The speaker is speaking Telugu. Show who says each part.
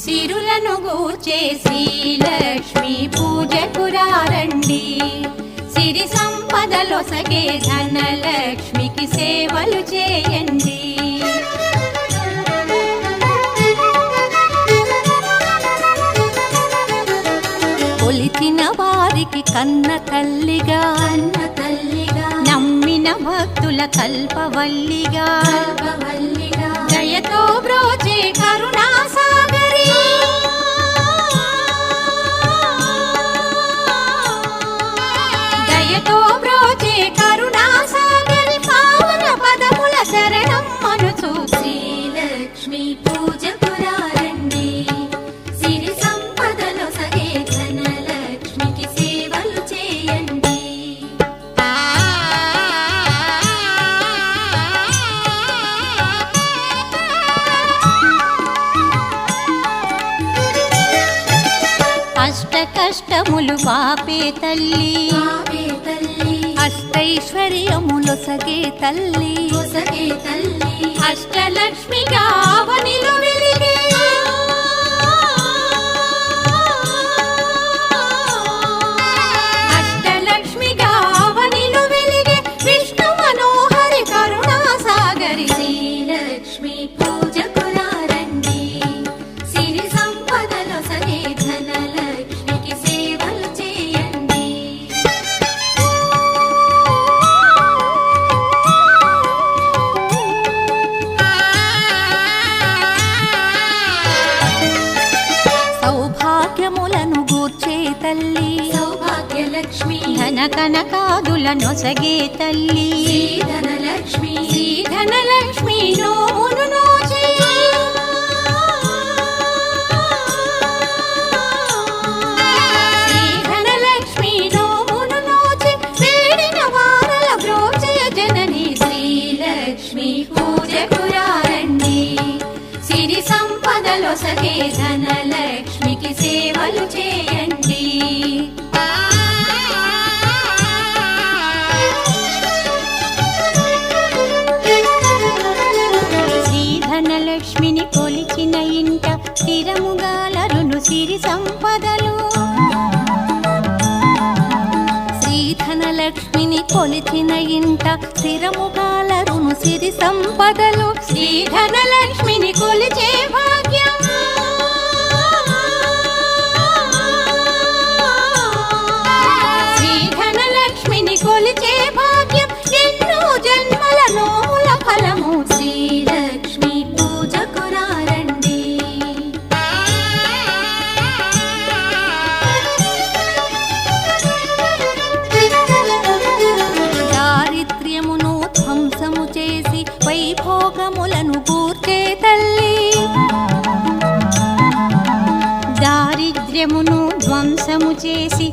Speaker 1: సిరులను గూర్చే శ్రీలక్ష్మి పూజకురారండి. సిరి సంపదలొసగే ధనలక్ష్మికి సేవలు చేయండి. కొలిచిన వారికి కన్న తల్లిగా నమ్మిన భక్తుల కల్పవల్లిగా దయతో బ్రోచే కరుణా సాగరి. దయతో బ్రోచే కరుణా సాగరి పావన పదముల శరణం మనుచు శ్రీలక్ష్మి పూజకురారండి. సిరి సంపదలో సగే ధనలక్ష్మికి సేవలు చేయండి. అష్ట కష్టములు వాపే తల్లి అష్టైశ్వర్యములొసగే తల్లి అష్టలక్ష్మిగా అవనిలో వెలిగే అష్టలక్ష్మిగా అవనిలో వెలిగే విష్ణు మనోహరి కరుణా సాగరి. శ్రీలక్ష్మి పూజకురారండి. సిరి సంపదలో సగే ధనలక్ష్మికి సేవలు చేయండి. సౌభాగ్యములను గూర్చే తల్లి సౌభాగ్యలక్ష్మి ధన కనకాదుల నొసగే తల్లి ధనలక్ష్మి నోమును నోచే ధనలక్ష్మి నోమును నోచే వేడిన వారల బ్రోచే జనని. శ్రీలక్ష్మి పూజకురారండి. సిరి సంపదలో సగే ధనలక్ష్మికి సేవలు చేయండి. శ్రీధనలక్ష్మిని కొలిచిన ఇంట స్థిరముగాలరును సిరి సంపదలు. శ్రీధనలక్ష్మిని కొలిచిన ఇంట స్థిరముగాలరును సిరి సంపదలు. శ్రీధనలక్ష్మిని కొలిచే భాగ్యం శ్రీధనలక్ష్మిని కొలిచే భాగ్యం ఎన్నో జన్మల నోముల ఫలము. శ్రీలక్ష్మి పూజకురారండి. దారిద్ర్యమును ధ్వంసము చేసి వైభోగములను కూర్చే తల్లి దారిద్ర్యమును ధ్వంసము చేసి